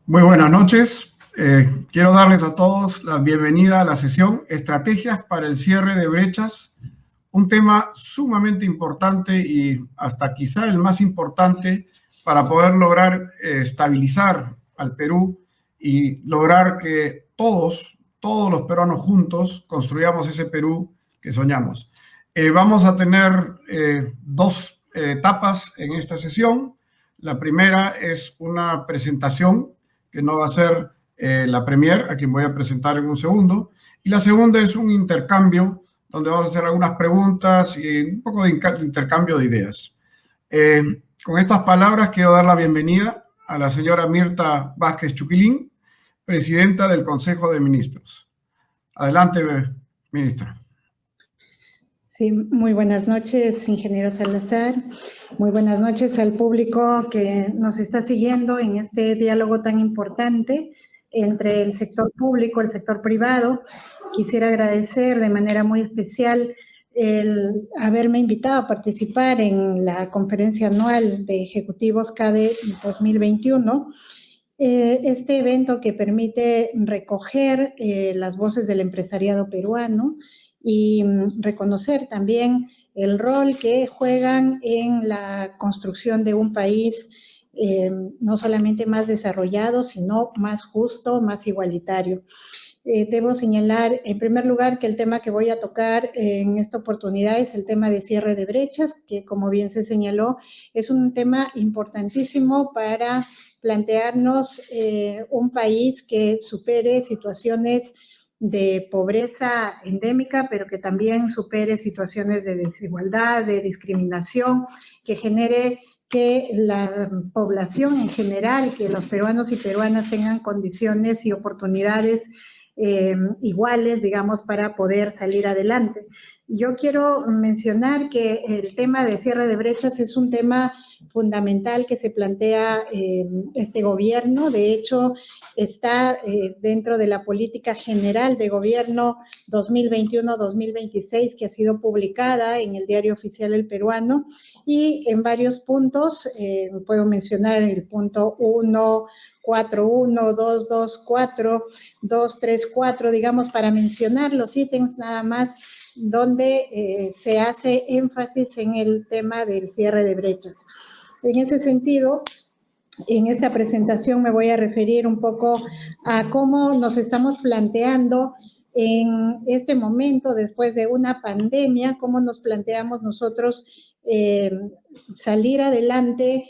Muy buenas noches. Quiero darles a todos la bienvenida a la sesión Estrategias para el cierre de brechas, un tema sumamente importante y hasta quizá el más importante para poder lograr estabilizar al Perú y lograr que todos los peruanos juntos construyamos ese Perú que soñamos. Vamos a tener dos etapas en esta sesión. La primera es una presentación que no va a ser la premier, a quien voy a presentar en un segundo. Y la segunda es un intercambio, donde vamos a hacer algunas preguntas y un poco de intercambio de ideas. Con estas palabras quiero dar la bienvenida a la señora Mirta Vázquez Chuquilín, presidenta del Consejo de Ministros. Adelante, ministra. Sí, muy buenas noches, ingeniero Salazar. Muy buenas noches al público que nos está siguiendo en este diálogo tan importante entre el sector público, el sector privado. Quisiera agradecer de manera muy especial el haberme invitado a participar en la conferencia anual de ejecutivos CADE 2021. Este evento que permite recoger las voces del empresariado peruano y reconocer también el rol que juegan en la construcción de un país no solamente más desarrollado, sino más justo, más igualitario. Debo señalar, en primer lugar, que el tema que voy a tocar en esta oportunidad es el tema de cierre de brechas, que como bien se señaló, es un tema importantísimo para plantearnos un país que supere situaciones de pobreza endémica, pero que también supere situaciones de desigualdad, de discriminación, que genere que la población en general, que los peruanos y peruanas tengan condiciones y oportunidades iguales, digamos, para poder salir adelante. Yo quiero mencionar que el tema de cierre de brechas es un tema fundamental que se plantea este gobierno. De hecho, está dentro de la política general de gobierno 2021-2026 que ha sido publicada en el Diario Oficial El Peruano y en varios puntos, puedo mencionar el punto 1, 4.1, 2.2.4, 2.3.4, digamos, para mencionar los ítems nada más donde se hace énfasis en el tema del cierre de brechas. En ese sentido, en esta presentación me voy a referir un poco a cómo nos estamos planteando en este momento, después de una pandemia, cómo nos planteamos nosotros salir adelante,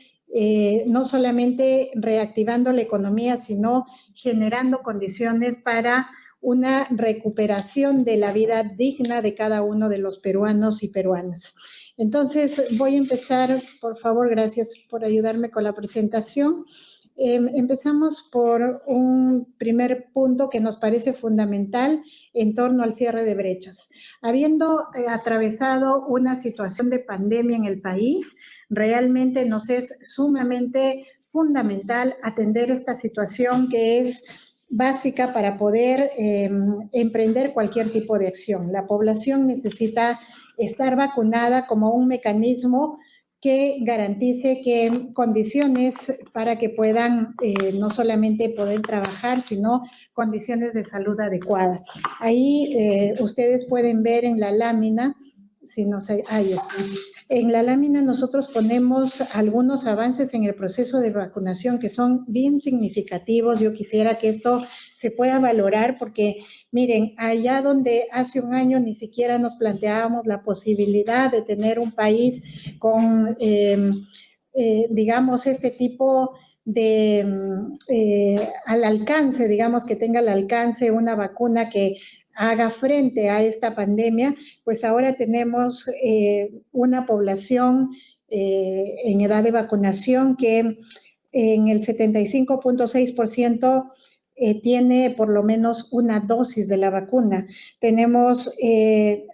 no solamente reactivando la economía, sino generando condiciones para una recuperación de la vida digna de cada uno de los peruanos y peruanas. Entonces, voy a empezar, por favor, gracias por ayudarme con la presentación. Empezamos por un primer punto que nos parece fundamental en torno al cierre de brechas. Habiendo atravesado una situación de pandemia en el país, realmente nos es sumamente fundamental atender esta situación que es básica para poder emprender cualquier tipo de acción. La población necesita estar vacunada como un mecanismo que garantice que condiciones para que puedan no solamente poder trabajar, sino condiciones de salud adecuadas. Ahí ustedes pueden ver en la lámina, si no sé, ahí está. En la lámina nosotros ponemos algunos avances en el proceso de vacunación que son bien significativos. Yo quisiera que esto se pueda valorar porque, miren, allá donde hace un año ni siquiera nos planteábamos la posibilidad de tener un país con, digamos, este tipo de, al alcance, digamos, que tenga al alcance una vacuna que haga frente a esta pandemia, pues ahora tenemos una población en edad de vacunación que en el 75.6% tiene por lo menos una dosis de la vacuna. Tenemos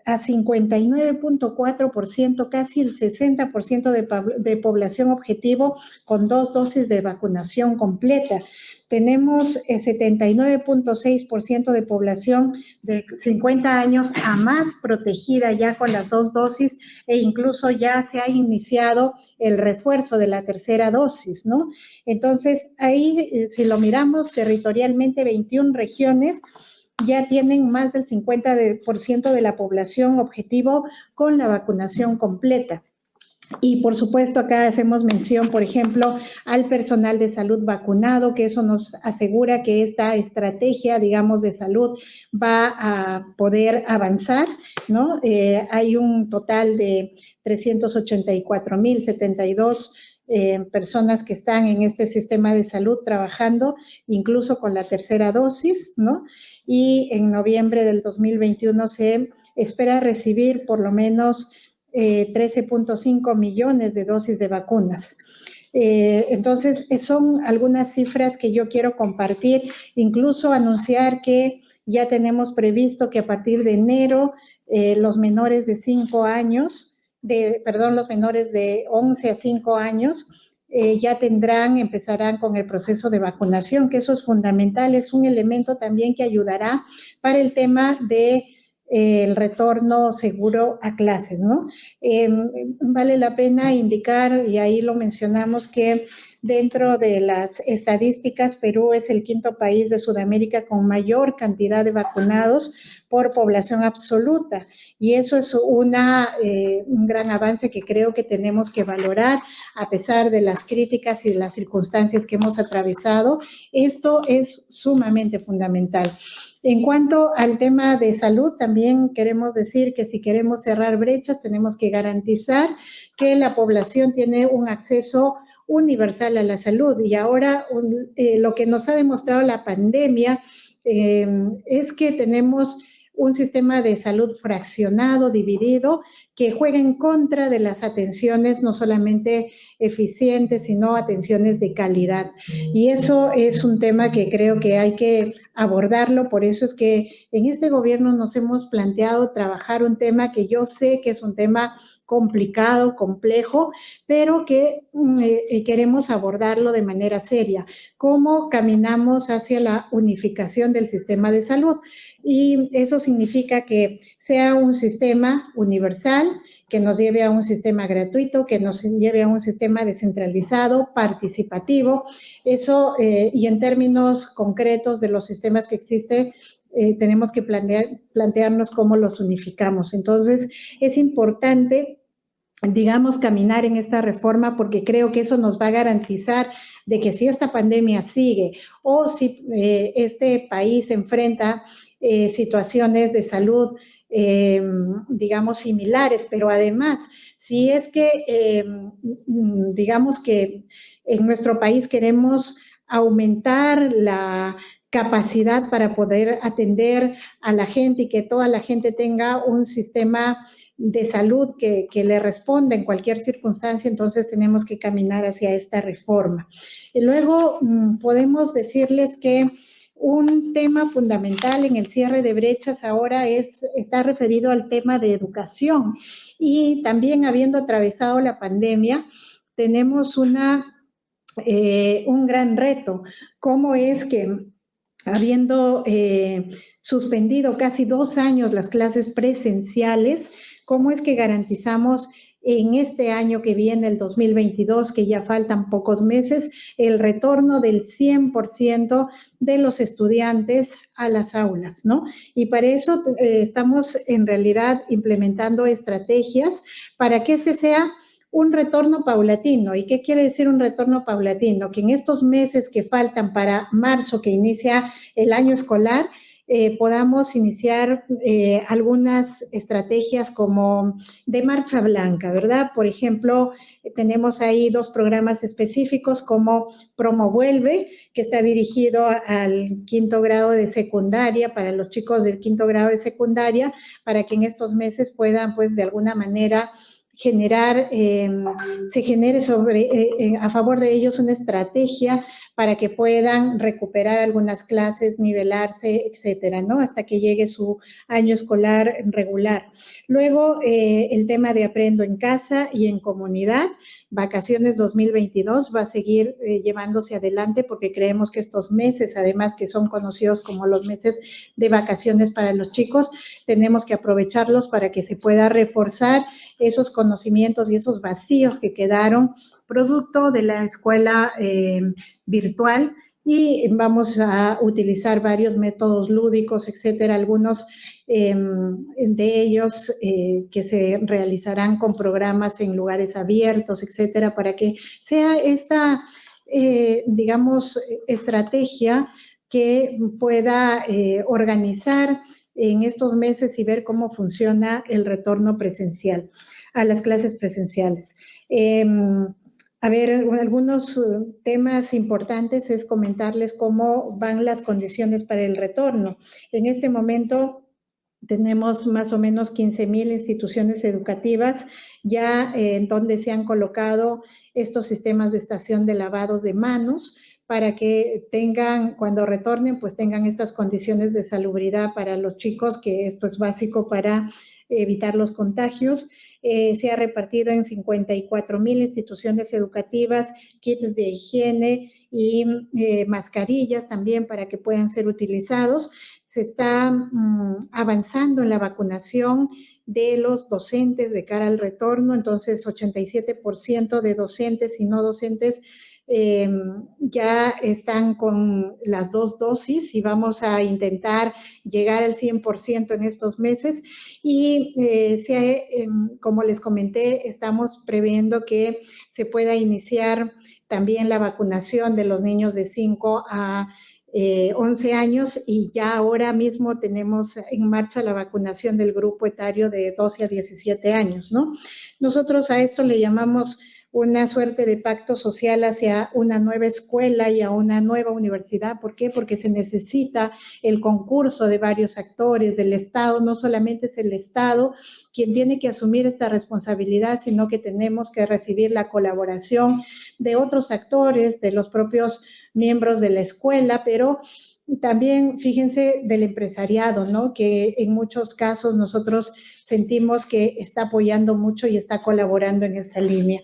a 59.4%, casi el 60% de población objetivo con 2 dosis de vacunación completa. Tenemos 79.6% de población de 50 años a más protegida ya con las 2 dosis e incluso ya se ha iniciado el refuerzo de la tercera dosis, ¿no? Entonces, ahí, si lo miramos territorialmente, 21 regiones ya tienen más del 50% de la población objetivo con la vacunación completa. Y por supuesto acá hacemos mención, por ejemplo, al personal de salud vacunado, que eso nos asegura que esta estrategia, digamos, de salud va a poder avanzar, ¿no? Hay un total de 384.072 personas que están en este sistema de salud trabajando, incluso con la tercera dosis, ¿no? Y en noviembre del 2021 se espera recibir por lo menos 13.5 millones de dosis de vacunas. Entonces, son algunas cifras que yo quiero compartir, incluso anunciar que ya tenemos previsto que a partir de enero los menores de 5 años, los menores de 11 a 5 años, ya empezarán con el proceso de vacunación, que eso es fundamental, es un elemento también que ayudará para el tema de el retorno seguro a clases, ¿no? Vale la pena indicar, y ahí lo mencionamos, que dentro de las estadísticas, Perú es el 5º país de Sudamérica con mayor cantidad de vacunados por población absoluta, y eso es un gran avance que creo que tenemos que valorar a pesar de las críticas y de las circunstancias que hemos atravesado. Esto es sumamente fundamental. En cuanto al tema de salud, también queremos decir que si queremos cerrar brechas, tenemos que garantizar que la población tiene un acceso universal a la salud. Y ahora lo que nos ha demostrado la pandemia es que tenemos un sistema de salud fraccionado, dividido, que juega en contra de las atenciones no solamente eficientes, sino atenciones de calidad. Y eso es un tema que creo que hay que abordarlo, por eso es que en este gobierno nos hemos planteado trabajar un tema que yo sé que es un tema complicado, complejo, pero que queremos abordarlo de manera seria. ¿Cómo caminamos hacia la unificación del sistema de salud? Y eso significa que sea un sistema universal, que nos lleve a un sistema gratuito, que nos lleve a un sistema descentralizado, participativo. Eso, y en términos concretos de los sistemas que existen, tenemos que plantearnos cómo los unificamos. Entonces, es importante, digamos, caminar en esta reforma, porque creo que eso nos va a garantizar de que si esta pandemia sigue o si este país enfrenta situaciones de salud, digamos, similares, pero además, si es que, digamos que en nuestro país queremos aumentar la capacidad para poder atender a la gente y que toda la gente tenga un sistema de salud que le responda en cualquier circunstancia, entonces tenemos que caminar hacia esta reforma. Y luego podemos decirles que un tema fundamental en el cierre de brechas ahora está referido al tema de educación, y también habiendo atravesado la pandemia, tenemos un gran reto. ¿Cómo es que habiendo suspendido casi 2 años las clases presenciales, cómo es que garantizamos en este año que viene, el 2022, que ya faltan pocos meses, el retorno del 100% de los estudiantes a las aulas, ¿no? Y para eso estamos en realidad implementando estrategias para que este sea un retorno paulatino. ¿Y qué quiere decir un retorno paulatino? Que en estos meses que faltan para marzo, que inicia el año escolar, podamos iniciar algunas estrategias como de marcha blanca, ¿verdad? Por ejemplo, tenemos ahí 2 programas específicos como Promovuelve, que está dirigido al 5º grado de secundaria, para los chicos del 5º grado de secundaria, para que en estos meses puedan, pues, de alguna manera generar, se genere a favor de ellos una estrategia para que puedan recuperar algunas clases, nivelarse, etcétera, ¿no? Hasta que llegue su año escolar regular. Luego, el tema de aprendo en casa y en comunidad. Vacaciones 2022 va a seguir llevándose adelante porque creemos que estos meses, además que son conocidos como los meses de vacaciones para los chicos, tenemos que aprovecharlos para que se pueda reforzar esos conocimientos y esos vacíos que quedaron producto de la escuela virtual, y vamos a utilizar varios métodos lúdicos, etcétera, algunos de ellos que se realizarán con programas en lugares abiertos, etcétera, para que sea esta, digamos, estrategia que pueda organizar en estos meses y ver cómo funciona el retorno presencial a las clases presenciales. A ver, algunos temas importantes es comentarles cómo van las condiciones para el retorno. En este momento tenemos más o menos 15,000 instituciones educativas ya en donde se han colocado estos sistemas de estación de lavados de manos para que tengan, cuando retornen, pues tengan estas condiciones de salubridad para los chicos, que esto es básico para evitar los contagios. Se ha repartido en 54,000 instituciones educativas kits de higiene y mascarillas también para que puedan ser utilizados. Se está avanzando en la vacunación de los docentes de cara al retorno, entonces 87% de docentes y no docentes ya están con las 2 dosis y vamos a intentar llegar al 100% en estos meses. Y como les comenté, estamos previendo que se pueda iniciar también la vacunación de los niños de 5 a 11 años, y ya ahora mismo tenemos en marcha la vacunación del grupo etario de 12 a 17 años, ¿no? Nosotros a esto le llamamos una suerte de pacto social hacia una nueva escuela y a una nueva universidad. ¿Por qué? Porque se necesita el concurso de varios actores del Estado. No solamente es el Estado quien tiene que asumir esta responsabilidad, sino que tenemos que recibir la colaboración de otros actores, de los propios miembros de la escuela, pero también, fíjense, del empresariado, ¿no? Que en muchos casos nosotros sentimos que está apoyando mucho y está colaborando en esta línea.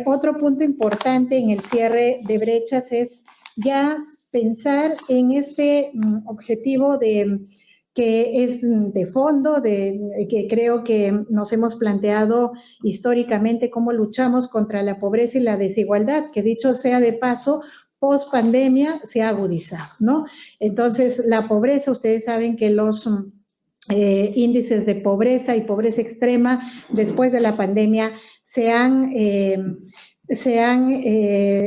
Otro punto importante en el cierre de brechas es ya pensar en este objetivo que es de fondo, que creo que nos hemos planteado históricamente cómo luchamos contra la pobreza y la desigualdad, que dicho sea de paso, post pandemia se ha agudizado, ¿no? Entonces, la pobreza, ustedes saben que los índices de pobreza y pobreza extrema después de la pandemia se han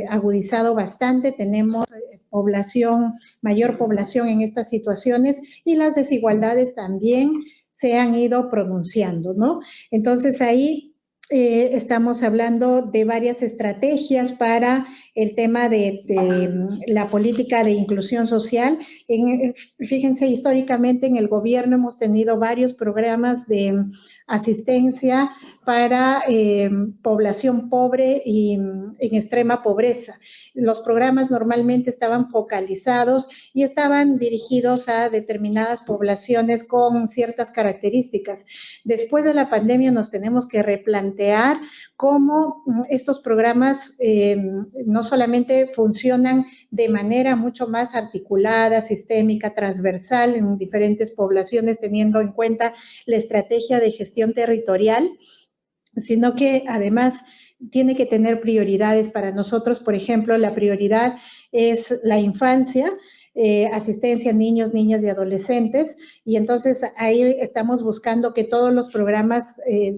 agudizado bastante. Tenemos mayor población en estas situaciones, y las desigualdades también se han ido pronunciando, ¿no? Entonces ahí estamos hablando de varias estrategias para el tema de la política de inclusión social. Fíjense, históricamente en el gobierno hemos tenido varios programas de asistencia para población pobre y en extrema pobreza. Los programas normalmente estaban focalizados y estaban dirigidos a determinadas poblaciones con ciertas características. Después de la pandemia nos tenemos que replantear cómo estos programas no solamente funcionan de manera mucho más articulada, sistémica, transversal en diferentes poblaciones, teniendo en cuenta la estrategia de gestión territorial, sino que además tiene que tener prioridades para nosotros. Por ejemplo, la prioridad es la infancia, asistencia a niños, niñas y adolescentes, y entonces ahí estamos buscando que todos los programas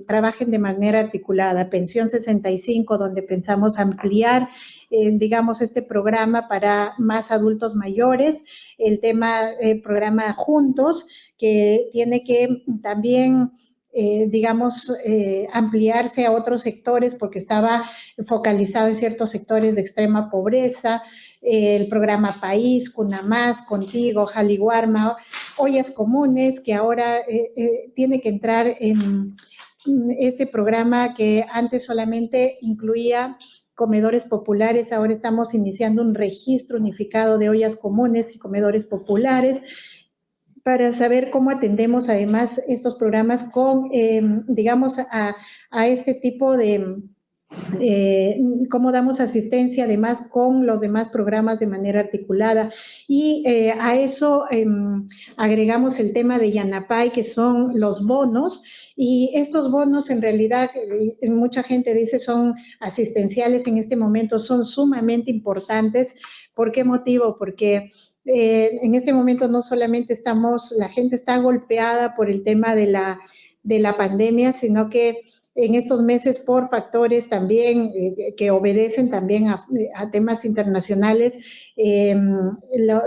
trabajen de manera articulada. Pensión 65, donde pensamos ampliar, digamos, este programa para más adultos mayores, el programa Juntos, que tiene que también ampliarse a otros sectores porque estaba focalizado en ciertos sectores de extrema pobreza, el programa País, Cuna Más, Contigo, Jaliwarma, Ollas Comunes, que ahora tiene que entrar este programa que antes solamente incluía comedores populares, ahora estamos iniciando un registro unificado de ollas comunes y comedores populares para saber cómo atendemos además estos programas con, digamos, a este tipo de cómo damos asistencia además con los demás programas de manera articulada. Y a eso agregamos el tema de Yanapay, que son los bonos, y estos bonos en realidad, mucha gente dice son asistenciales en este momento, son sumamente importantes. ¿Por qué motivo? Porque en este momento no solamente la gente está golpeada por el tema de la pandemia, sino que en estos meses por factores también que obedecen también a temas internacionales,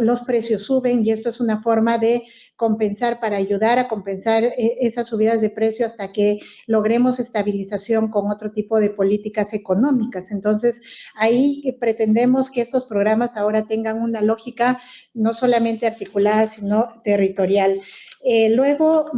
los precios suben y esto es una forma de compensar, para ayudar a compensar esas subidas de precio hasta que logremos estabilización con otro tipo de políticas económicas. Entonces, ahí pretendemos que estos programas ahora tengan una lógica no solamente articulada, sino territorial. Luego,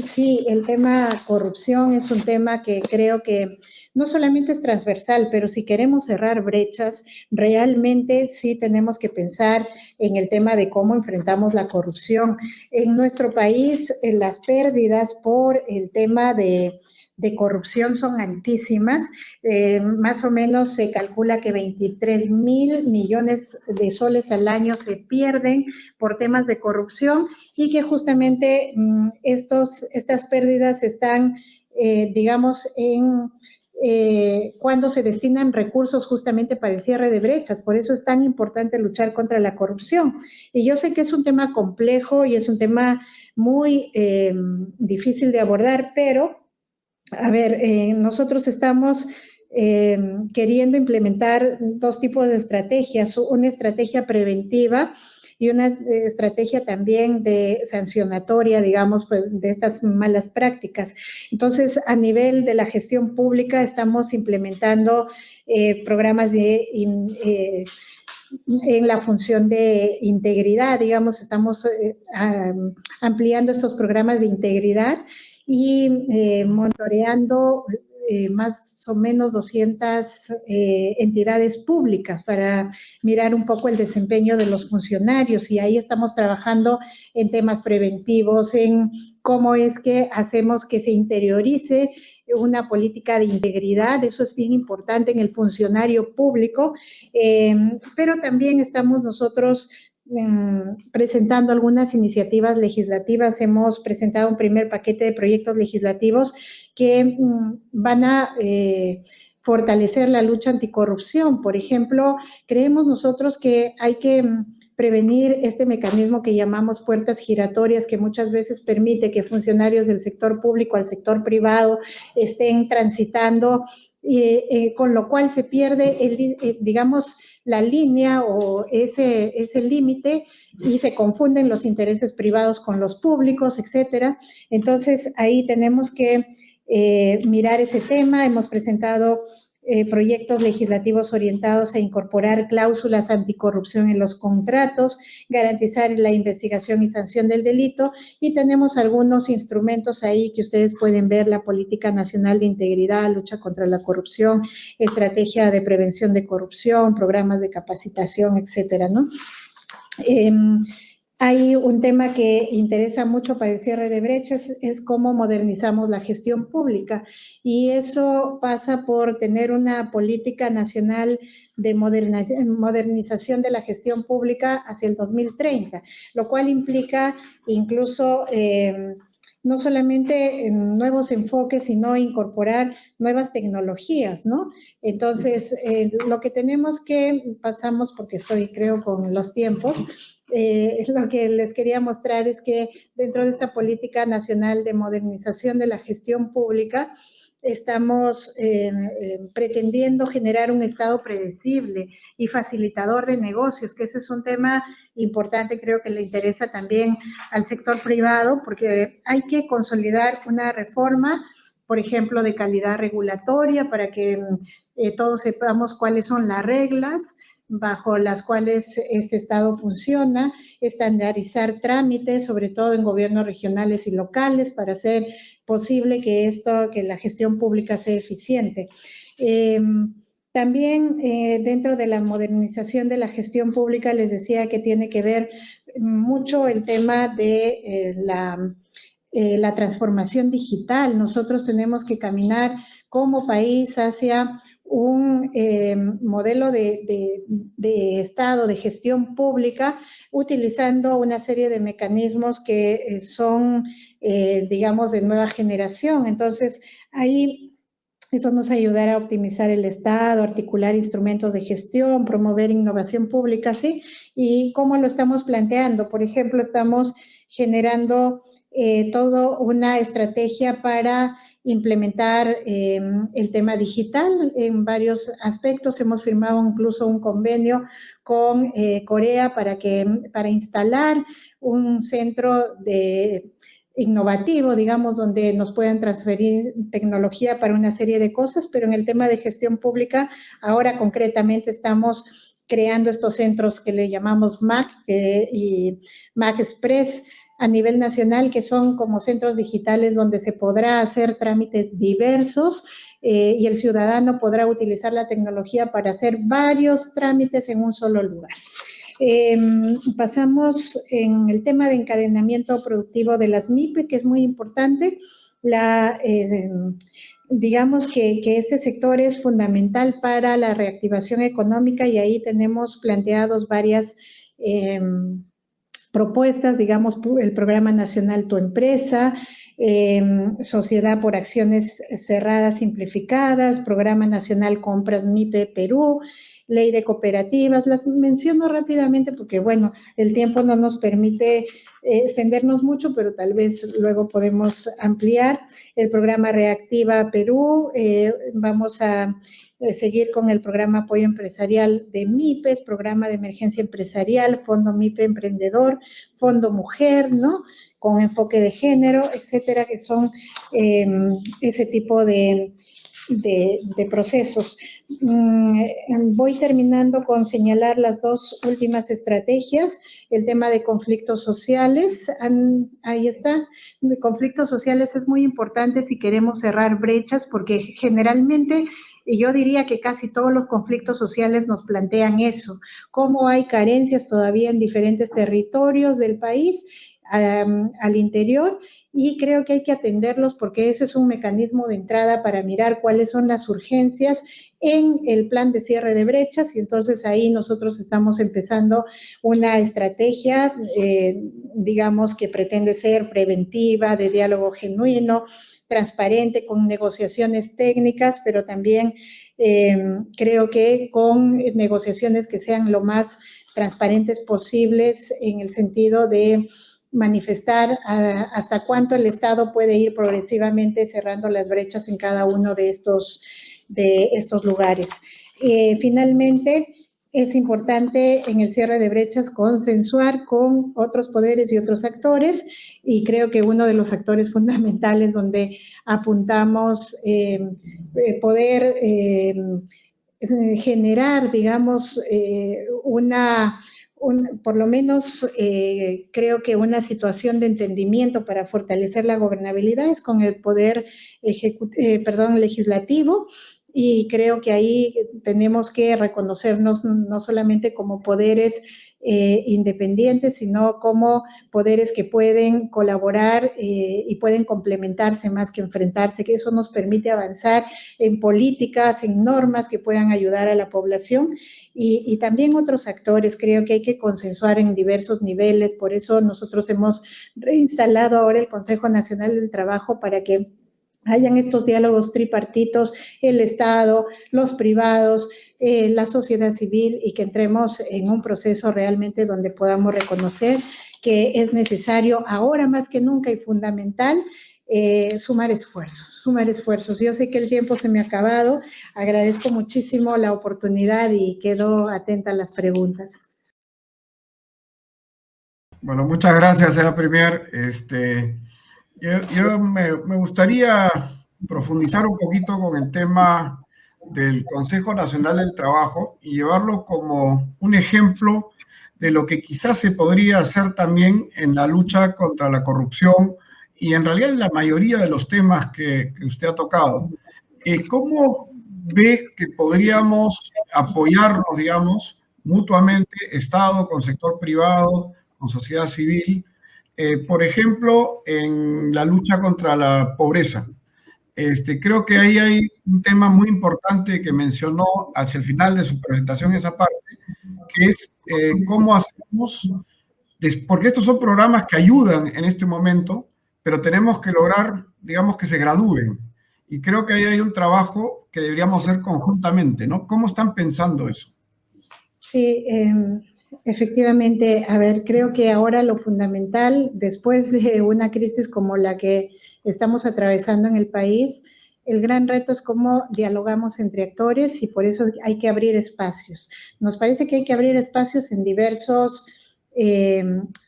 sí, el tema corrupción es un tema que creo que no solamente es transversal, pero si queremos cerrar brechas, realmente sí tenemos que pensar en el tema de cómo enfrentamos la corrupción. En nuestro país, las pérdidas por el tema de corrupción son altísimas. Más o menos se calcula que 23,000 millones de soles al año se pierden por temas de corrupción y que justamente estas pérdidas están, digamos, cuando se destinan recursos justamente para el cierre de brechas. Por eso es tan importante luchar contra la corrupción. Y yo sé que es un tema complejo y es un tema muy difícil de abordar, pero a ver, nosotros estamos queriendo implementar dos tipos de estrategias, una estrategia preventiva y una estrategia también de sancionatoria, digamos, pues, de estas malas prácticas. Entonces, a nivel de la gestión pública, estamos implementando programas en la función de integridad, digamos, estamos ampliando estos programas de integridad y monitoreando más o menos 200 entidades públicas para mirar un poco el desempeño de los funcionarios y ahí estamos trabajando en temas preventivos, en cómo es que hacemos que se interiorice una política de integridad, eso es bien importante en el funcionario público, pero también estamos nosotros presentando algunas iniciativas legislativas. Hemos presentado un primer paquete de proyectos legislativos que van a fortalecer la lucha anticorrupción. Por ejemplo, creemos nosotros que hay que prevenir este mecanismo que llamamos puertas giratorias, que muchas veces permite que funcionarios del sector público al sector privado estén transitando, con lo cual se pierde, digamos, la línea o ese límite y se confunden los intereses privados con los públicos, etcétera. Entonces, ahí tenemos que mirar ese tema. Hemos presentado proyectos legislativos orientados a incorporar cláusulas anticorrupción en los contratos, garantizar la investigación y sanción del delito, y tenemos algunos instrumentos ahí que ustedes pueden ver: la Política Nacional de Integridad, lucha contra la corrupción, estrategia de prevención de corrupción, programas de capacitación, etcétera, ¿no? Hay un tema que interesa mucho para el cierre de brechas, es cómo modernizamos la gestión pública, y eso pasa por tener una política nacional de modernización de la gestión pública hacia el 2030, lo cual implica incluso no solamente nuevos enfoques, sino incorporar nuevas tecnologías, ¿no? Entonces, lo que tenemos que, pasamos, porque estoy, creo, con los tiempos, lo que les quería mostrar es que dentro de esta política nacional de modernización de la gestión pública, estamos pretendiendo generar un Estado predecible y facilitador de negocios, que ese es un tema importante, creo que le interesa también al sector privado, porque hay que consolidar una reforma, por ejemplo, de calidad regulatoria, para que todos sepamos cuáles son las reglas bajo las cuales este Estado funciona, estandarizar trámites, sobre todo en gobiernos regionales y locales, para hacer posible que la gestión pública sea eficiente. También dentro de la modernización de la gestión pública les decía que tiene que ver mucho el tema de la transformación digital. Nosotros tenemos que caminar como país hacia un modelo de Estado, de gestión pública, utilizando una serie de mecanismos que son, digamos, de nueva generación. Entonces, ahí eso nos ayudará a optimizar el Estado, articular instrumentos de gestión, promover innovación pública, ¿sí? ¿Y cómo lo estamos planteando? Por ejemplo, estamos generando toda una estrategia para implementar el tema digital en varios aspectos. Hemos firmado incluso un convenio con Corea para instalar un centro innovativo, digamos, donde nos puedan transferir tecnología para una serie de cosas, pero en el tema de gestión pública, ahora concretamente estamos creando estos centros que le llamamos MAC y MAC Express a nivel nacional, que son como centros digitales donde se podrá hacer trámites diversos y el ciudadano podrá utilizar la tecnología para hacer varios trámites en un solo lugar. Pasamos en el tema de encadenamiento productivo de las MIPE, que es muy importante. Digamos que este sector es fundamental para la reactivación económica y ahí tenemos planteados varias propuestas, digamos, el Programa Nacional Tu Empresa, Sociedad por Acciones Cerradas Simplificadas, Programa Nacional Compras MIPE Perú, Ley de Cooperativas. Las menciono rápidamente porque, bueno, el tiempo no nos permite extendernos mucho, pero tal vez luego podemos ampliar. El programa Reactiva Perú, vamos a seguir con el programa Apoyo Empresarial de MIPES, Programa de Emergencia Empresarial, Fondo MIPE Emprendedor, Fondo Mujer, ¿no? Con enfoque de género, etcétera, que son ese tipo de procesos. Voy terminando con señalar las dos últimas estrategias, el tema de conflictos sociales, ahí está, conflictos sociales es muy importante si queremos cerrar brechas, porque generalmente yo diría que casi todos los conflictos sociales nos plantean eso, cómo hay carencias todavía en diferentes territorios del país, al interior, y creo que hay que atenderlos porque ese es un mecanismo de entrada para mirar cuáles son las urgencias en el plan de cierre de brechas, y entonces ahí nosotros estamos empezando una estrategia, digamos, que pretende ser preventiva, de diálogo genuino, transparente, con negociaciones técnicas, pero también creo que con negociaciones que sean lo más transparentes posibles en el sentido de manifestar hasta cuánto el Estado puede ir progresivamente cerrando las brechas en cada uno de estos lugares. Finalmente, es importante en el cierre de brechas consensuar con otros poderes y otros actores, y creo que uno de los actores fundamentales donde apuntamos poder generar, digamos, por lo menos creo que una situación de entendimiento para fortalecer la gobernabilidad es con el poder legislativo, y creo que ahí tenemos que reconocernos no solamente como poderes independientes, sino como poderes que pueden colaborar y pueden complementarse más que enfrentarse, que eso nos permite avanzar en políticas, en normas que puedan ayudar a la población, y también otros actores. Creo que hay que consensuar en diversos niveles, por eso nosotros hemos reinstalado ahora el Consejo Nacional del Trabajo para que hayan estos diálogos tripartitos, el Estado, los privados, la sociedad civil, y que entremos en un proceso realmente donde podamos reconocer que es necesario ahora más que nunca y fundamental sumar esfuerzos. Yo sé que el tiempo se me ha acabado, agradezco muchísimo la oportunidad y quedo atenta a las preguntas. Bueno, muchas gracias, señora Premier. Yo me gustaría profundizar un poquito con el tema del Consejo Nacional del Trabajo y llevarlo como un ejemplo de lo que quizás se podría hacer también en la lucha contra la corrupción y en realidad en la mayoría de los temas que usted ha tocado. ¿Cómo ve que podríamos apoyarnos, digamos, mutuamente, Estado con sector privado, con sociedad civil, por ejemplo, en la lucha contra la pobreza? Creo que ahí hay un tema muy importante que mencionó hacia el final de su presentación, esa parte, que es cómo hacemos, porque estos son programas que ayudan en este momento, pero tenemos que lograr, digamos, que se gradúen. Y creo que ahí hay un trabajo que deberíamos hacer conjuntamente, ¿no? ¿Cómo están pensando eso? Sí, efectivamente, a ver, creo que ahora lo fundamental, después de una crisis como la que estamos atravesando en el país, el gran reto es cómo dialogamos entre actores y por eso hay que abrir espacios. Nos parece que hay que abrir espacios en diversos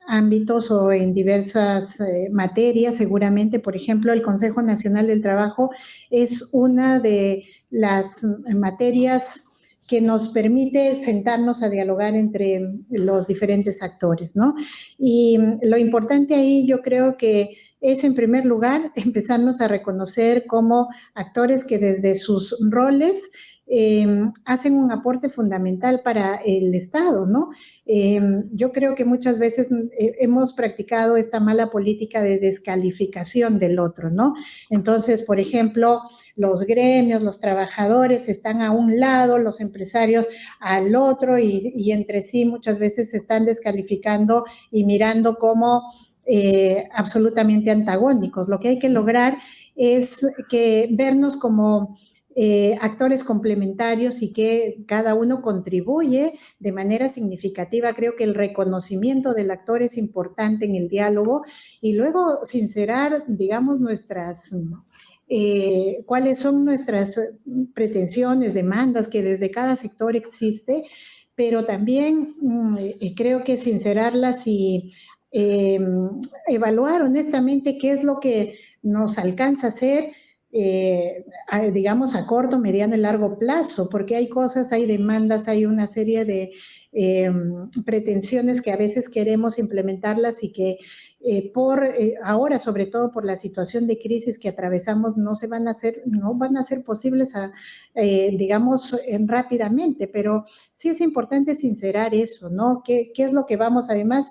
ámbitos o en diversas materias, seguramente. Por ejemplo, el Consejo Nacional del Trabajo es una de las materias que nos permite sentarnos a dialogar entre los diferentes actores, ¿no? Y lo importante ahí yo creo que es, en primer lugar, empezarnos a reconocer como actores que desde sus roles hacen un aporte fundamental para el Estado, ¿no? Yo creo que muchas veces hemos practicado esta mala política de descalificación del otro, ¿no? Entonces, por ejemplo, los gremios, los trabajadores están a un lado, los empresarios al otro y entre sí muchas veces se están descalificando y mirando como absolutamente antagónicos. Lo que hay que lograr es que vernos como actores complementarios y que cada uno contribuye de manera significativa. Creo que el reconocimiento del actor es importante en el diálogo y luego sincerar, digamos, cuáles son nuestras pretensiones, demandas que desde cada sector existe, pero también creo que sincerarlas y evaluar honestamente qué es lo que nos alcanza a hacer, digamos, a corto, mediano y largo plazo, porque hay cosas, hay demandas, hay una serie de pretensiones que a veces queremos implementarlas y que ahora, sobre todo por la situación de crisis que atravesamos, no van a ser posibles, digamos, rápidamente, pero sí es importante sincerar eso, ¿no? ¿Qué es lo que vamos, además,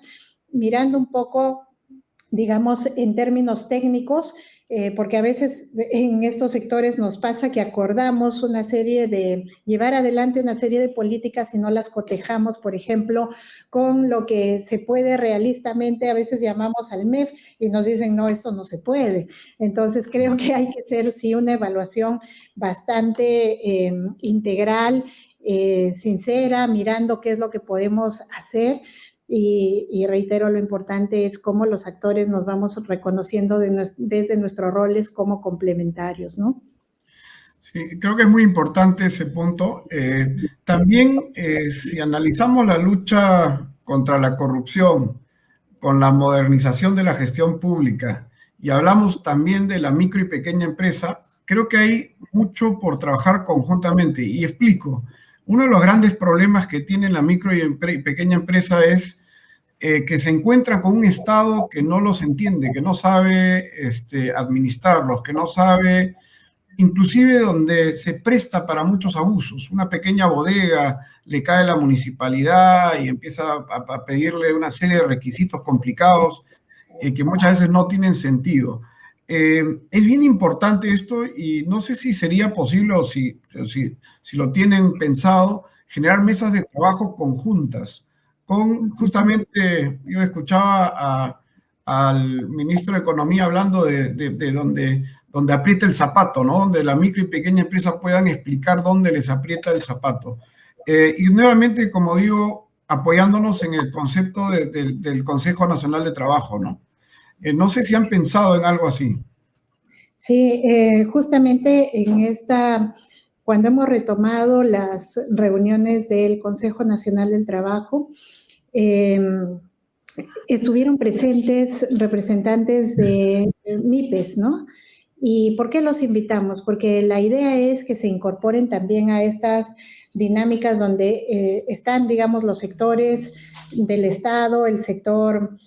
mirando un poco, digamos, en términos técnicos, porque a veces en estos sectores nos pasa que acordamos llevar adelante una serie de políticas y no las cotejamos, por ejemplo, con lo que se puede realistamente, a veces llamamos al MEF y nos dicen, no, esto no se puede. Entonces creo que hay que hacer, sí, una evaluación bastante integral, sincera, mirando qué es lo que podemos hacer. Y reitero, lo importante es cómo los actores nos vamos reconociendo desde nuestros roles como complementarios, ¿no? Sí, creo que es muy importante ese punto. También, si analizamos la lucha contra la corrupción, con la modernización de la gestión pública y hablamos también de la micro y pequeña empresa, creo que hay mucho por trabajar conjuntamente. Y explico, uno de los grandes problemas que tiene la micro y pequeña empresa es que se encuentran con un Estado que no los entiende, que no sabe administrarlos, que no sabe, inclusive donde se presta para muchos abusos. Una pequeña bodega le cae a la municipalidad y empieza a pedirle una serie de requisitos complicados que muchas veces no tienen sentido. Es bien importante esto y no sé si sería posible o si lo tienen pensado, generar mesas de trabajo conjuntas. Justamente yo escuchaba al ministro de Economía hablando de donde aprieta el zapato, ¿no? Donde la micro y pequeña empresa puedan explicar dónde les aprieta el zapato. Y nuevamente, como digo, apoyándonos en el concepto del Consejo Nacional de Trabajo, ¿no? No sé si han pensado en algo así. Sí, justamente cuando hemos retomado las reuniones del Consejo Nacional del Trabajo, estuvieron presentes representantes de MIPES, ¿no? ¿Y por qué los invitamos? Porque la idea es que se incorporen también a estas dinámicas donde están, digamos, los sectores del Estado, el sector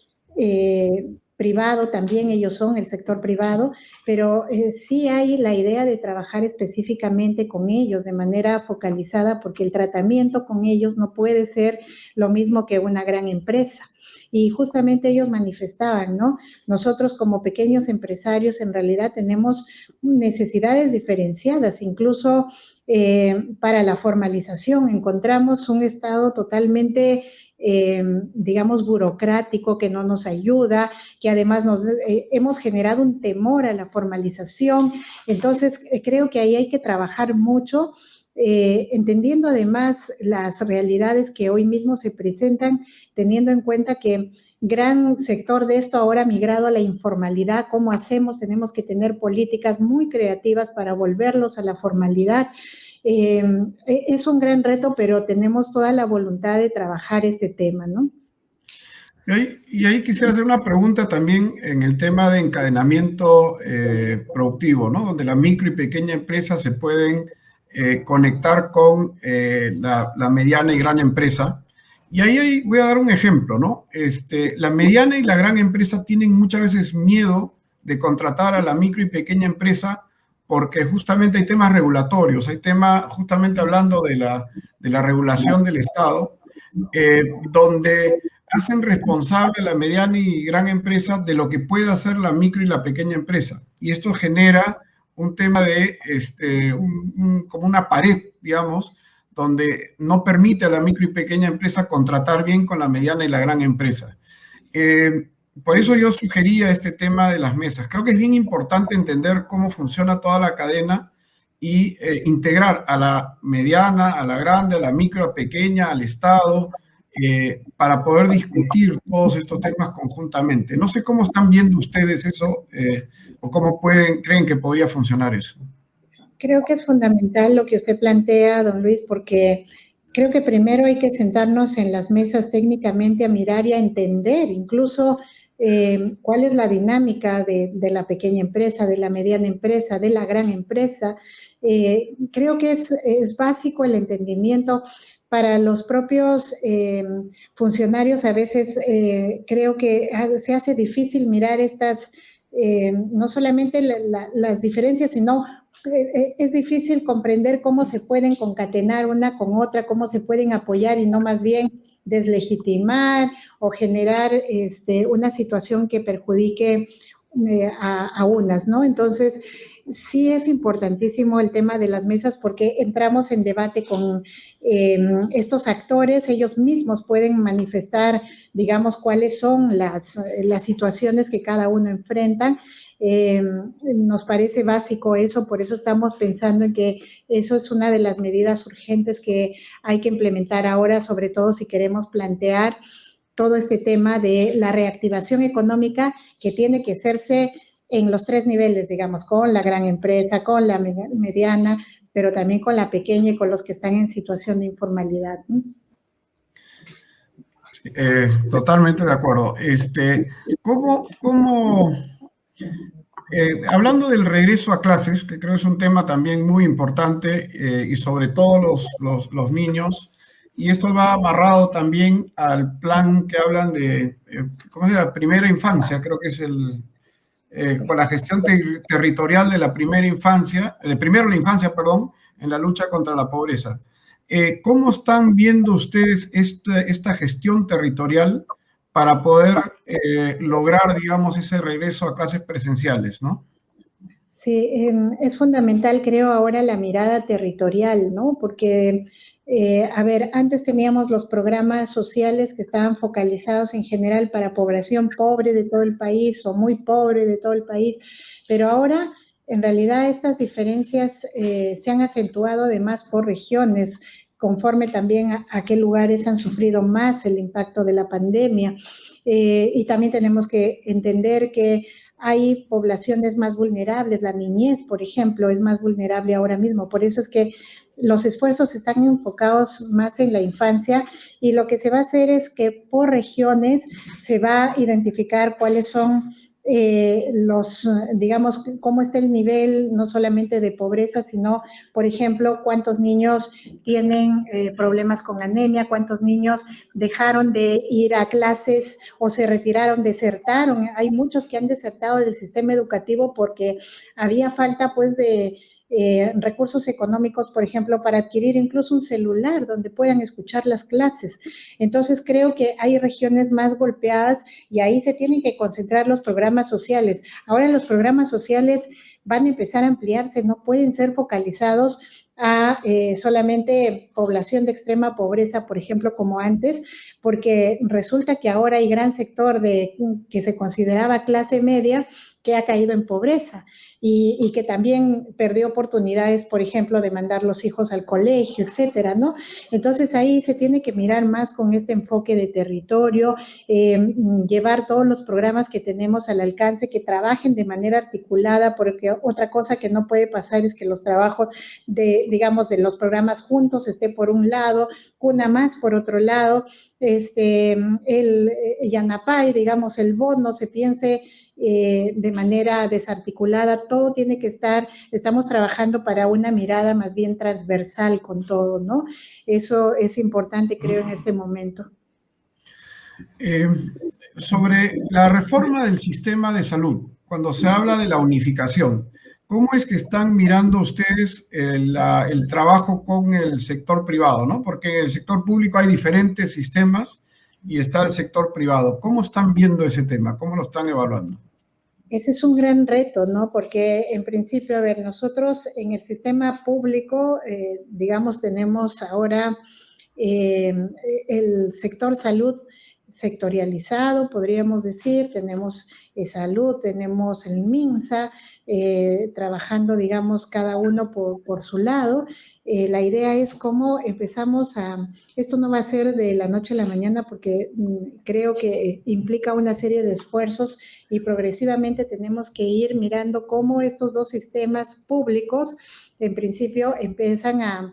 privado también, ellos son el sector privado, pero sí hay la idea de trabajar específicamente con ellos de manera focalizada, porque el tratamiento con ellos no puede ser lo mismo que una gran empresa. Y justamente ellos manifestaban, ¿no? Nosotros como pequeños empresarios en realidad tenemos necesidades diferenciadas, incluso para la formalización. Encontramos un Estado totalmente digamos, burocrático, que no nos ayuda, que además hemos generado un temor a la formalización. Entonces, creo que ahí hay que trabajar mucho, entendiendo además las realidades que hoy mismo se presentan, teniendo en cuenta que gran sector de esto ahora ha migrado a la informalidad. ¿Cómo hacemos? Tenemos que tener políticas muy creativas para volverlos a la formalidad. Es un gran reto, pero tenemos toda la voluntad de trabajar este tema, ¿no? Y ahí quisiera hacer una pregunta también en el tema de encadenamiento productivo, ¿no? Donde la micro y pequeña empresa se pueden conectar con la mediana y gran empresa. Y ahí voy a dar un ejemplo, ¿no? La mediana y la gran empresa tienen muchas veces miedo de contratar a la micro y pequeña empresa porque justamente hay temas regulatorios, hay temas justamente hablando de la regulación del Estado, donde hacen responsable a la mediana y gran empresa de lo que puede hacer la micro y la pequeña empresa. Y esto genera un tema de, como una pared, digamos, donde no permite a la micro y pequeña empresa contratar bien con la mediana y la gran empresa. Por eso yo sugería este tema de las mesas. Creo que es bien importante entender cómo funciona toda la cadena y integrar a la mediana, a la grande, a la micro, a pequeña, al Estado, para poder discutir todos estos temas conjuntamente. No sé cómo están viendo ustedes eso o cómo creen que podría funcionar eso. Creo que es fundamental lo que usted plantea, don Luis, porque creo que primero hay que sentarnos en las mesas técnicamente a mirar y a entender incluso cuál es la dinámica de la pequeña empresa, de la mediana empresa, de la gran empresa. Creo que es básico el entendimiento. Para los propios funcionarios a veces creo que se hace difícil mirar estas, no solamente las diferencias, sino es difícil comprender cómo se pueden concatenar una con otra, cómo se pueden apoyar y no más bien deslegitimar o generar una situación que perjudique a unas, ¿no? Entonces, sí es importantísimo el tema de las mesas porque entramos en debate con estos actores, ellos mismos pueden manifestar, digamos, cuáles son las situaciones que cada uno enfrenta. Nos parece básico eso, por eso estamos pensando en que eso es una de las medidas urgentes que hay que implementar ahora, sobre todo si queremos plantear todo este tema de la reactivación económica que tiene que hacerse en los tres niveles, digamos, con la gran empresa, con la mediana, pero también con la pequeña y con los que están en situación de informalidad, ¿no? Totalmente de acuerdo. Hablando del regreso a clases, que creo es un tema también muy importante y sobre todo los niños, y esto va amarrado también al plan que hablan de, ¿cómo se llama? Primera infancia, creo que es con la gestión territorial de la primera infancia, primero la infancia, perdón, en la lucha contra la pobreza. ¿Cómo están viendo ustedes esta gestión territorial para poder lograr, digamos, ese regreso a clases presenciales, ¿no? Sí, es fundamental, creo, ahora la mirada territorial, ¿no? Porque, a ver, antes teníamos los programas sociales que estaban focalizados en general para población pobre de todo el país o muy pobre de todo el país, pero ahora, en realidad, estas diferencias se han acentuado además por regiones, conforme también a qué lugares han sufrido más el impacto de la pandemia. Y también tenemos que entender que hay poblaciones más vulnerables, la niñez, por ejemplo, es más vulnerable ahora mismo. Por eso es que los esfuerzos están enfocados más en la infancia y lo que se va a hacer es que por regiones se va a identificar cuáles son digamos, cómo está el nivel no solamente de pobreza, sino, por ejemplo, cuántos niños tienen problemas con anemia, cuántos niños dejaron de ir a clases o se retiraron, desertaron. Hay muchos que han desertado del sistema educativo porque había falta, pues, de recursos económicos, por ejemplo, para adquirir incluso un celular donde puedan escuchar las clases. Entonces, creo que hay regiones más golpeadas y ahí se tienen que concentrar los programas sociales. Ahora los programas sociales van a empezar a ampliarse, no pueden ser focalizados a solamente población de extrema pobreza, por ejemplo, como antes, porque resulta que ahora hay gran sector que se consideraba clase media que ha caído en pobreza y que también perdió oportunidades, por ejemplo, de mandar los hijos al colegio, etcétera, ¿no? Entonces ahí se tiene que mirar más con este enfoque de territorio, llevar todos los programas que tenemos al alcance, que trabajen de manera articulada, porque otra cosa que no puede pasar es que los trabajos digamos, de los programas juntos esté por un lado, Cuna Más por otro lado, el Yanapay, digamos, el bono se piense de manera desarticulada, todo tiene que estar, estamos trabajando para una mirada más bien transversal con todo, ¿no? Eso es importante, creo, en este momento. Sobre la reforma del sistema de salud, cuando se habla de la unificación, ¿cómo es que están mirando ustedes el trabajo con el sector privado, ¿no? Porque en el sector público hay diferentes sistemas y está el sector privado. ¿Cómo están viendo ese tema? ¿Cómo lo están evaluando? Ese es un gran reto, ¿no? Porque en principio, a ver, nosotros en el sistema público, digamos, tenemos ahora el sector salud sectorializado, podríamos decir, tenemos salud, tenemos el MINSA, trabajando, digamos, cada uno por su lado. La idea es cómo empezamos esto no va a ser de la noche a la mañana porque creo que implica una serie de esfuerzos y progresivamente tenemos que ir mirando cómo estos dos sistemas públicos, en principio, empiezan a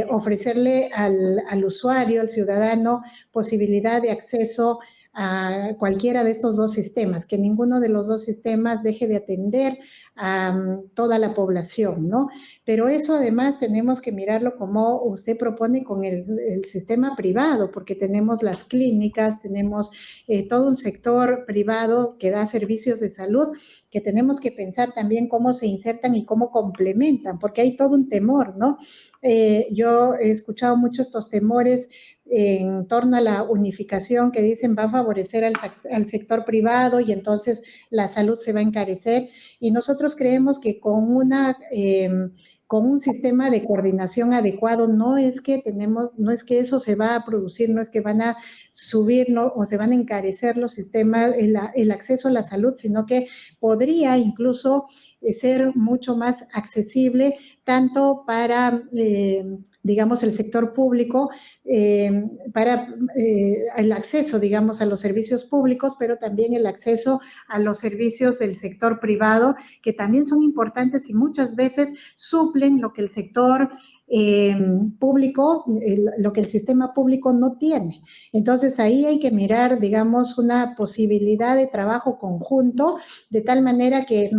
ofrecerle al usuario, al ciudadano, posibilidad de acceso a cualquiera de estos dos sistemas, que ninguno de los dos sistemas deje de atender a toda la población, ¿no? Pero eso además tenemos que mirarlo como usted propone con el sistema privado, porque tenemos las clínicas, tenemos todo un sector privado que da servicios de salud, que tenemos que pensar también cómo se insertan y cómo complementan, porque hay todo un temor, ¿no? Yo he escuchado mucho estos temores en torno a la unificación que dicen va a favorecer al sector privado y entonces la salud se va a encarecer. Y nosotros creemos que con un sistema de coordinación adecuado, no es que eso se va a producir, no es que van a subir ¿no? o se van a encarecer los sistemas, el acceso a la salud, sino que podría incluso ser mucho más accesible tanto para, digamos, el sector público, para el acceso, digamos, a los servicios públicos, pero también el acceso a los servicios del sector privado, que también son importantes y muchas veces suplen lo que el sector público, lo que el sistema público no tiene. Entonces, ahí hay que mirar, digamos, una posibilidad de trabajo conjunto, de tal manera que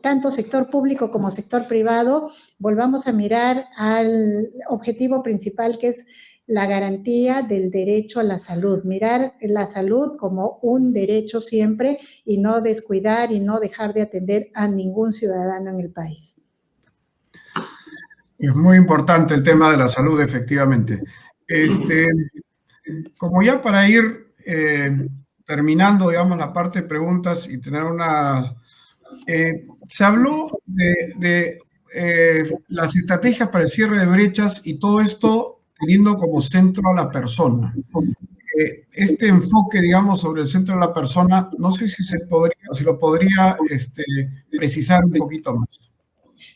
tanto sector público como sector privado, volvamos a mirar al objetivo principal que es la garantía del derecho a la salud, mirar la salud como un derecho siempre y no descuidar y no dejar de atender a ningún ciudadano en el país. Es muy importante el tema de la salud, efectivamente. Como ya para ir terminando, digamos, la parte de preguntas y tener una... se habló de las estrategias para el cierre de brechas y todo esto teniendo como centro a la persona. Este enfoque, digamos, sobre el centro de la persona, no sé si lo podría precisar un poquito más.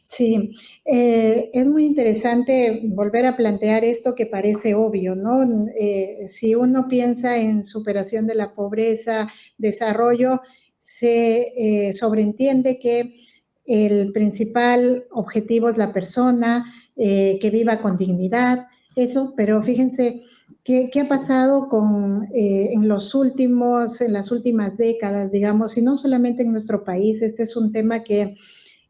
Sí, es muy interesante volver a plantear esto que parece obvio, ¿no? Si uno piensa en superación de la pobreza, desarrollo, se sobreentiende que el principal objetivo es la persona que viva con dignidad, eso, pero fíjense qué ha pasado en las últimas décadas, digamos, y no solamente en nuestro país. Este es un tema que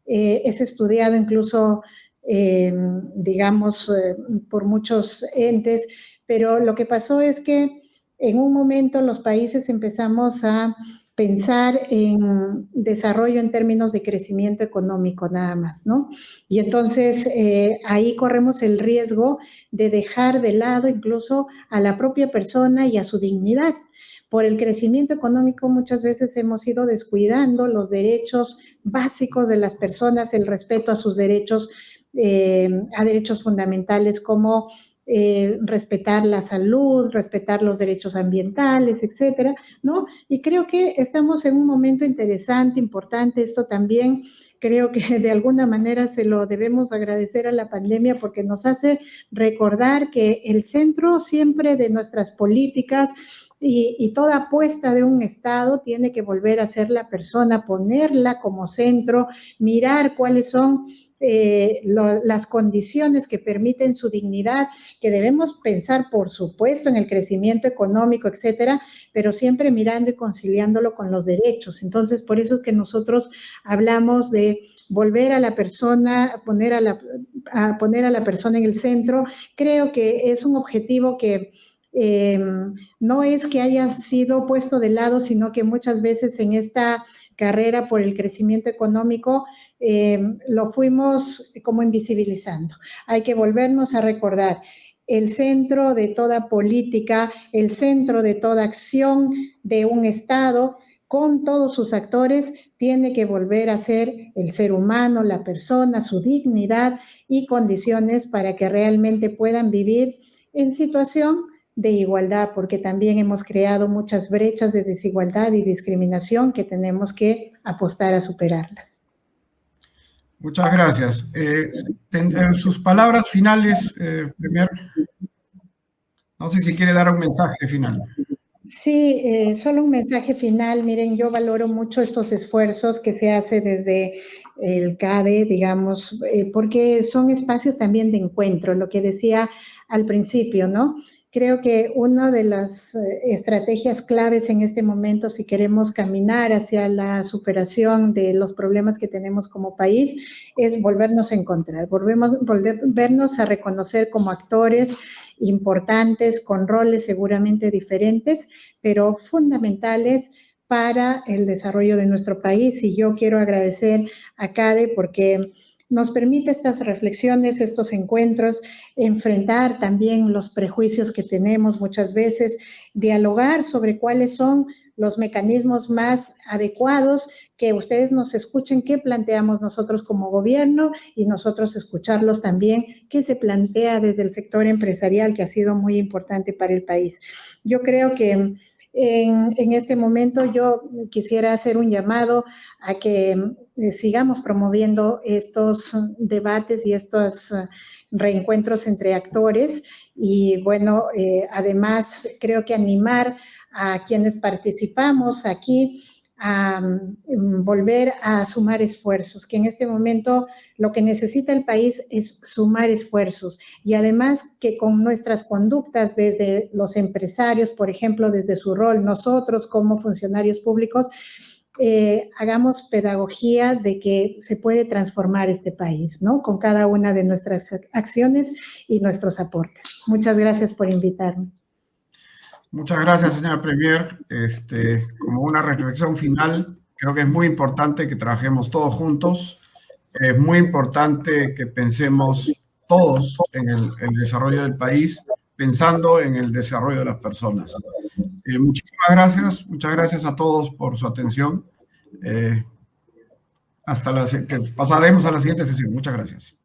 es estudiado incluso, digamos, por muchos entes, pero lo que pasó es que en un momento los países empezamos a pensar en desarrollo en términos de crecimiento económico nada más, ¿no? Y entonces ahí corremos el riesgo de dejar de lado incluso a la propia persona y a su dignidad. Por el crecimiento económico muchas veces hemos ido descuidando los derechos básicos de las personas, el respeto a sus derechos, a derechos fundamentales como respetar la salud, respetar los derechos ambientales, etcétera, ¿no? Y creo que estamos en un momento interesante, importante. Esto también creo que de alguna manera se lo debemos agradecer a la pandemia porque nos hace recordar que el centro siempre de nuestras políticas y toda apuesta de un Estado tiene que volver a ser la persona, ponerla como centro, mirar cuáles son las condiciones que permiten su dignidad, que debemos pensar, por supuesto, en el crecimiento económico, etcétera, pero siempre mirando y conciliándolo con los derechos. Entonces, por eso es que nosotros hablamos de volver a la persona, a poner a la persona en el centro. Creo que es un objetivo que no es que haya sido puesto de lado, sino que muchas veces en esta carrera por el crecimiento económico lo fuimos como invisibilizando. Hay que volvernos a recordar el centro de toda política, el centro de toda acción de un Estado con todos sus actores, tiene que volver a ser el ser humano, la persona, su dignidad y condiciones para que realmente puedan vivir en situación de igualdad, porque también hemos creado muchas brechas de desigualdad y discriminación que tenemos que apostar a superarlas. Muchas gracias. En sus palabras finales, Premier, no sé si quiere dar un mensaje final. Sí, solo un mensaje final. Miren, yo valoro mucho estos esfuerzos que se hace desde el CADE, digamos, porque son espacios también de encuentro, lo que decía al principio, ¿no? Creo que una de las estrategias claves en este momento, si queremos caminar hacia la superación de los problemas que tenemos como país, es volvernos a encontrar, volvernos a reconocer como actores importantes, con roles seguramente diferentes, pero fundamentales para el desarrollo de nuestro país. Y yo quiero agradecer a CADE porque nos permite estas reflexiones, estos encuentros, enfrentar también los prejuicios que tenemos muchas veces, dialogar sobre cuáles son los mecanismos más adecuados, que ustedes nos escuchen qué planteamos nosotros como gobierno y nosotros escucharlos también, qué se plantea desde el sector empresarial, que ha sido muy importante para el país. Yo creo que en este momento yo quisiera hacer un llamado a que sigamos promoviendo estos debates y estos reencuentros entre actores y bueno, además creo que animar a quienes participamos aquí a volver a sumar esfuerzos, que en este momento lo que necesita el país es sumar esfuerzos y además que con nuestras conductas desde los empresarios, por ejemplo, desde su rol, nosotros como funcionarios públicos, hagamos pedagogía de que se puede transformar este país, ¿no? Con cada una de nuestras acciones y nuestros aportes. Muchas gracias por invitarme. Muchas gracias, señora Premier. Como una reflexión final, creo que es muy importante que trabajemos todos juntos. Es muy importante que pensemos todos en el desarrollo del país, pensando en el desarrollo de las personas. Muchas gracias a todos por su atención. Pasaremos a la siguiente sesión. Muchas gracias.